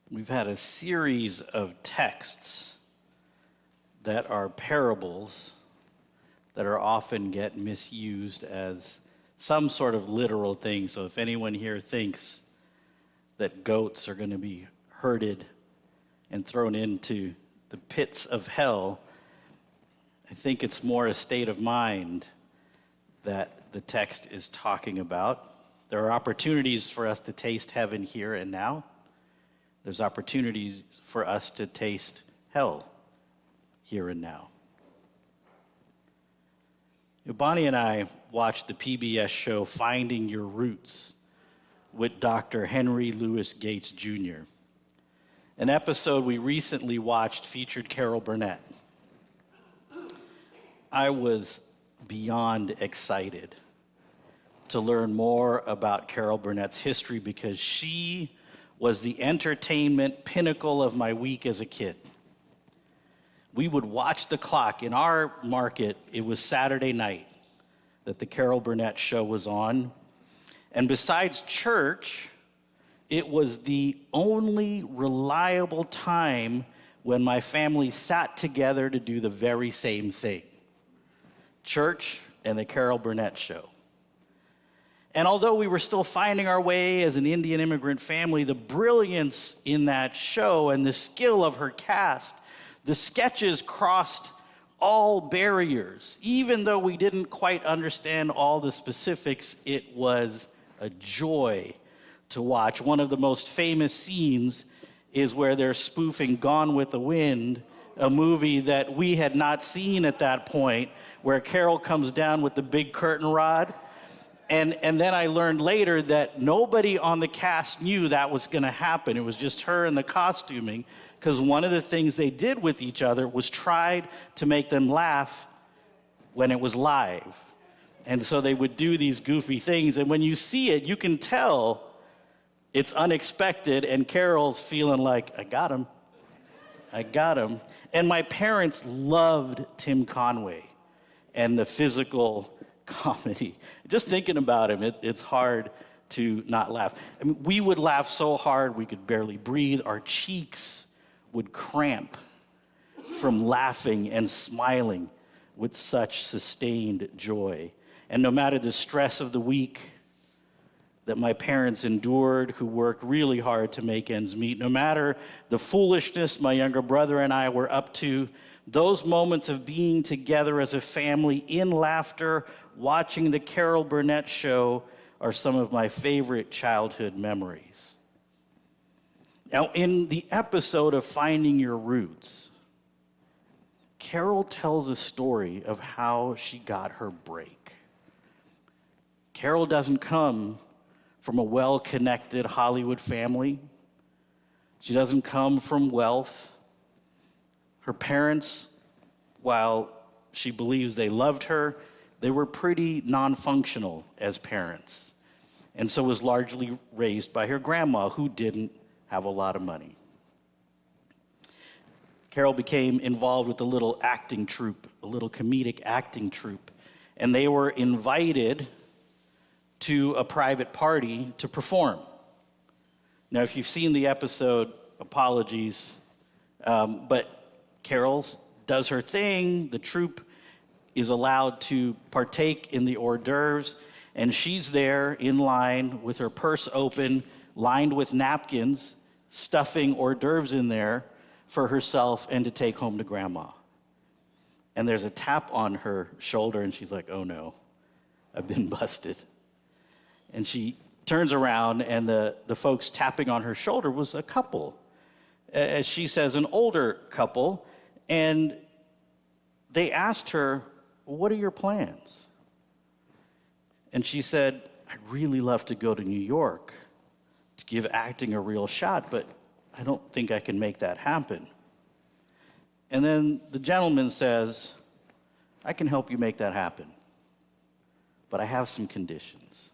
We've had a series of texts that are parables that are often get misused as some sort of literal thing. So if anyone here thinks that goats are going to be herded and thrown into the pits of hell, I think it's more a state of mind that the text is talking about. There are opportunities for us to taste heaven here and now. There's opportunities for us to taste hell here and now. Bonnie and I watched the PBS show Finding Your Roots with Dr. Henry Louis Gates Jr. An episode we recently watched featured Carol Burnett. I was beyond excited to learn more about Carol Burnett's history because she was the entertainment pinnacle of my week as a kid. We would watch the clock. In our market, it was Saturday night that the Carol Burnett show was on. And besides church, it was the only reliable time when my family sat together to do the very same thing. Church and the Carol Burnett show. And although we were still finding our way as an Indian immigrant family, the brilliance in that show and the skill of her cast, the sketches crossed all barriers. Even though we didn't quite understand all the specifics, it was a joy to watch. One of the most famous scenes is where they're spoofing Gone with the Wind, a movie that we had not seen at that point, where Carol comes down with the big curtain rod. And then I learned later that nobody on the cast knew that was going to happen. It was just her and the costuming, because one of the things they did with each other was tried to make them laugh when it was live. And so they would do these goofy things. And when you see it, you can tell it's unexpected. And Carol's feeling like, I got him. I got him. And my parents loved Tim Conway and the physical comedy. Just thinking about him, it's hard to not laugh. I mean, we would laugh so hard we could barely breathe. Our cheeks would cramp from laughing and smiling with such sustained joy. And no matter the stress of the week that my parents endured, who worked really hard to make ends meet, no matter the foolishness my younger brother and I were up to, those moments of being together as a family in laughter, watching the Carol Burnett show, are some of my favorite childhood memories. Now, in the episode of Finding Your Roots, Carol tells a story of how she got her break. Carol doesn't come from a well-connected Hollywood family. She doesn't come from wealth. Her parents, while she believes they loved her, they were pretty non-functional as parents, and so was largely raised by her grandma, who didn't have a lot of money. Carol became involved with a little acting troupe, a little comedic acting troupe, and they were invited to a private party to perform. Now, if you've seen the episode, apologies, but Carol does her thing. The troupe is allowed to partake in the hors d'oeuvres, and she's there in line with her purse open, lined with napkins, stuffing hors d'oeuvres in there for herself and to take home to grandma. And there's a tap on her shoulder, and she's like, oh no, I've been busted. And she turns around, and the folks tapping on her shoulder was a couple. As she says, an older couple, and they asked her, what are your plans? And she said, I'd really love to go to New York to give acting a real shot, but I don't think I can make that happen. And then the gentleman says, I can help you make that happen, but I have some conditions.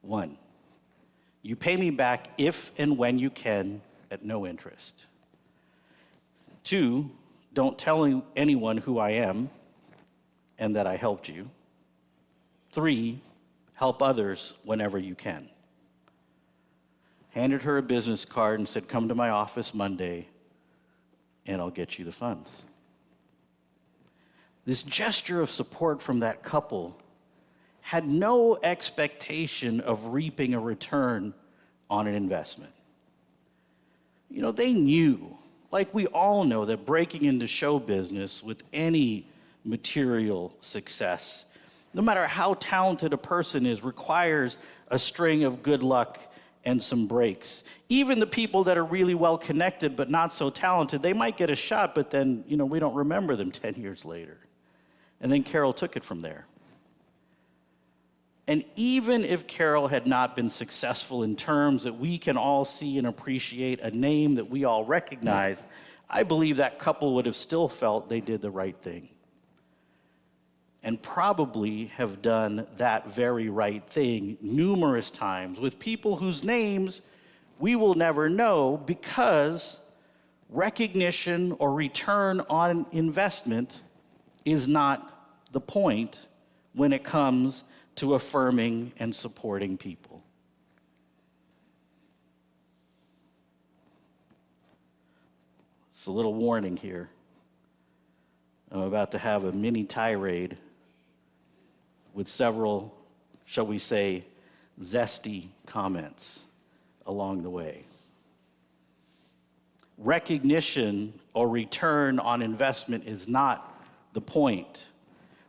1, you pay me back if and when you can at no interest. 2, don't tell anyone who I am and that I helped you. 3, help others whenever you can. handed her a business card and said, "Come to my office Monday and I'll get you the funds." This gesture of support from that couple had no expectation of reaping a return on an investment. You know, they knew, like we all know, that breaking into show business with any material success, no matter how talented a person is, requires a string of good luck and some breaks. Even the people that are really well connected but not so talented, they might get a shot, but then, we don't remember them 10 years later. And then Carol took it from there. And even if Carol had not been successful in terms that we can all see and appreciate, a name that we all recognize, I believe that couple would have still felt they did the right thing. And probably have done that very right thing numerous times with people whose names we will never know, because recognition or return on investment is not the point when it comes to affirming and supporting people. It's a little warning here. I'm about to have a mini tirade with several, shall we say, zesty comments along the way. Recognition or return on investment is not the point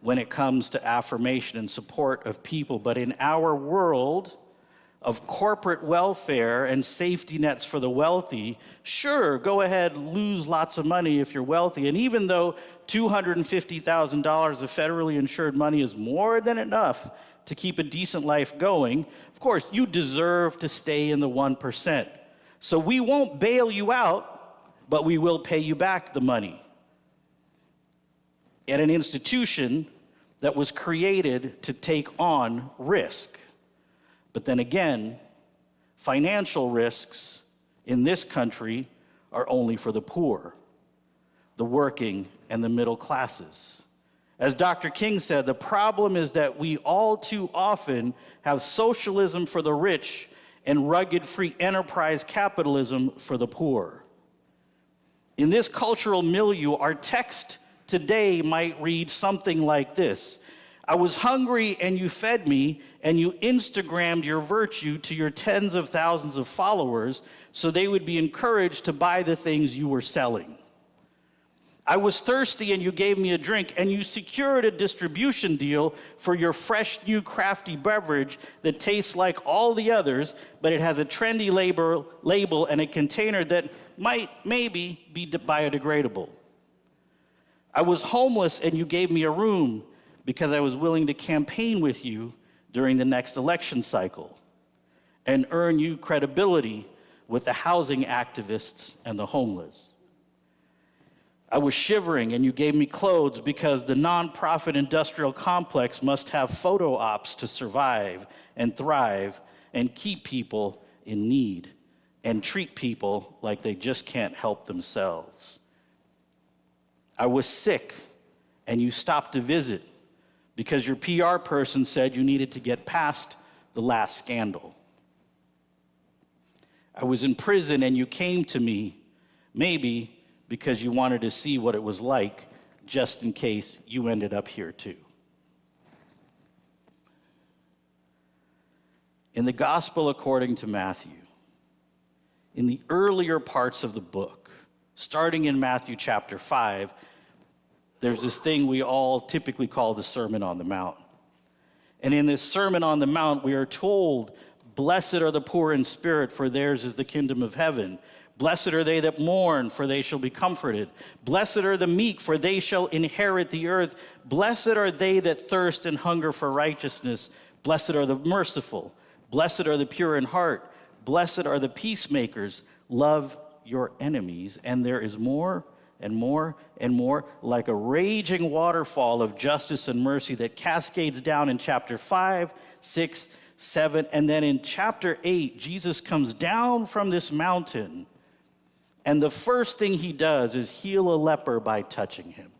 when it comes to affirmation and support of people. But in our world of corporate welfare and safety nets for the wealthy, sure, go ahead, lose lots of money if you're wealthy. And even though $250,000 of federally insured money is more than enough to keep a decent life going, of course, you deserve to stay in the 1%. So we won't bail you out, but we will pay you back the money at an institution that was created to take on risk. But then again, financial risks in this country are only for the poor, the working, and the middle classes. As Dr. King said, the problem is that we all too often have socialism for the rich and rugged free enterprise capitalism for the poor. In this cultural milieu, our text today might read something like this: I was hungry and you fed me, and you Instagrammed your virtue to your tens of thousands of followers so they would be encouraged to buy the things you were selling. I was thirsty and you gave me a drink, and you secured a distribution deal for your fresh new crafty beverage that tastes like all the others, but it has a trendy label and a container that might maybe be biodegradable. I was homeless and you gave me a room because I was willing to campaign with you during the next election cycle and earn you credibility with the housing activists and the homeless. I was shivering and you gave me clothes because the nonprofit industrial complex must have photo ops to survive and thrive and keep people in need and treat people like they just can't help themselves. I was sick and you stopped to visit because your PR person said you needed to get past the last scandal. I was in prison and you came to me, maybe because you wanted to see what it was like, just in case you ended up here too. In the Gospel according to Matthew, in the earlier parts of the book, starting in Matthew chapter 5, there's this thing we all typically call the Sermon on the Mount. And in this Sermon on the Mount, we are told, blessed are the poor in spirit, for theirs is the kingdom of heaven. Blessed are they that mourn, for they shall be comforted. Blessed are the meek, for they shall inherit the earth. Blessed are they that thirst and hunger for righteousness. Blessed are the merciful. Blessed are the pure in heart. Blessed are the peacemakers. Love your enemies. And there is more and more and more, like a raging waterfall of justice and mercy that cascades down in chapter 5, 6, 7. And then in chapter 8, Jesus comes down from this mountain, and the first thing he does is heal a leper by touching him.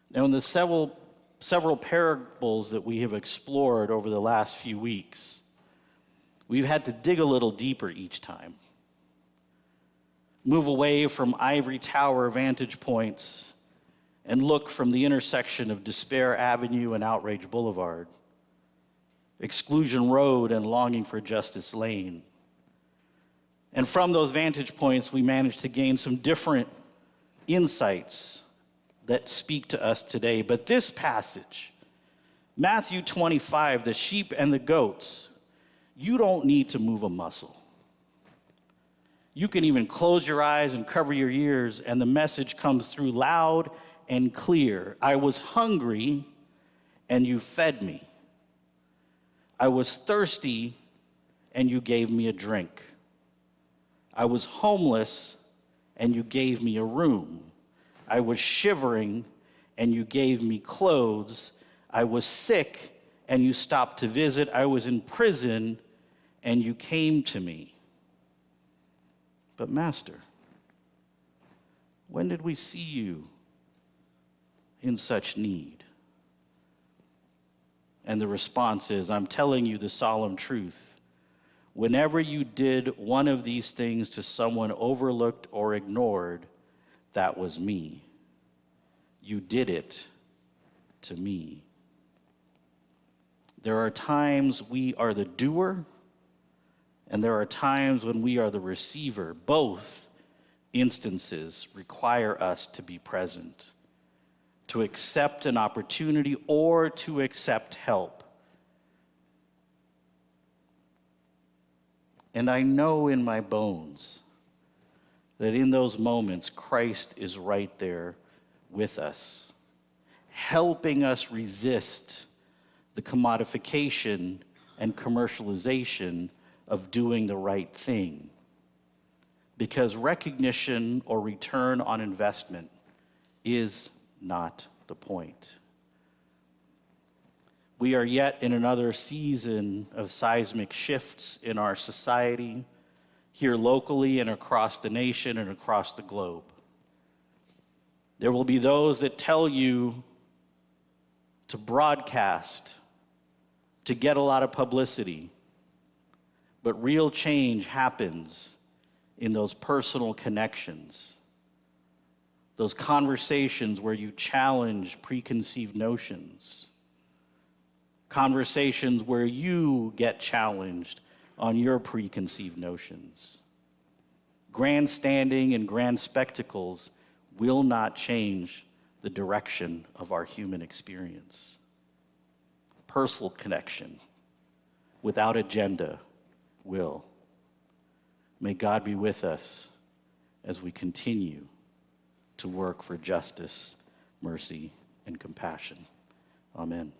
Now, in the several several parables that we have explored over the last few weeks, we've had to dig a little deeper each time. Move away from ivory tower vantage points and look from the intersection of Despair Avenue and Outrage Boulevard, Exclusion Road and Longing for Justice Lane. And from those vantage points, we managed to gain some different insights that speak to us today. But this passage, Matthew 25, the sheep and the goats, you don't need to move a muscle. You can even close your eyes and cover your ears, and the message comes through loud and clear. I was hungry, and you fed me. I was thirsty, and you gave me a drink. I was homeless, and you gave me a room. I was shivering, and you gave me clothes. I was sick, and you stopped to visit. I was in prison, and you came to me. But Master, when did we see you in such need? And the response is, I'm telling you the solemn truth. Whenever you did one of these things to someone overlooked or ignored, that was me. You did it to me. There are times we are the doer, and there are times when we are the receiver. Both instances require us to be present, to accept an opportunity or to accept help. And I know in my bones that in those moments, Christ is right there with us, helping us resist the commodification and commercialization of doing the right thing. Because recognition or return on investment is not the point. We are yet in another season of seismic shifts in our society, here locally and across the nation and across the globe. There will be those that tell you to broadcast, to get a lot of publicity, but real change happens in those personal connections, those conversations where you challenge preconceived notions, conversations where you get challenged on your preconceived notions. Grandstanding and grand spectacles will not change the direction of our human experience. Personal connection without agenda will. May God be with us as we continue to work for justice, mercy, and compassion. Amen.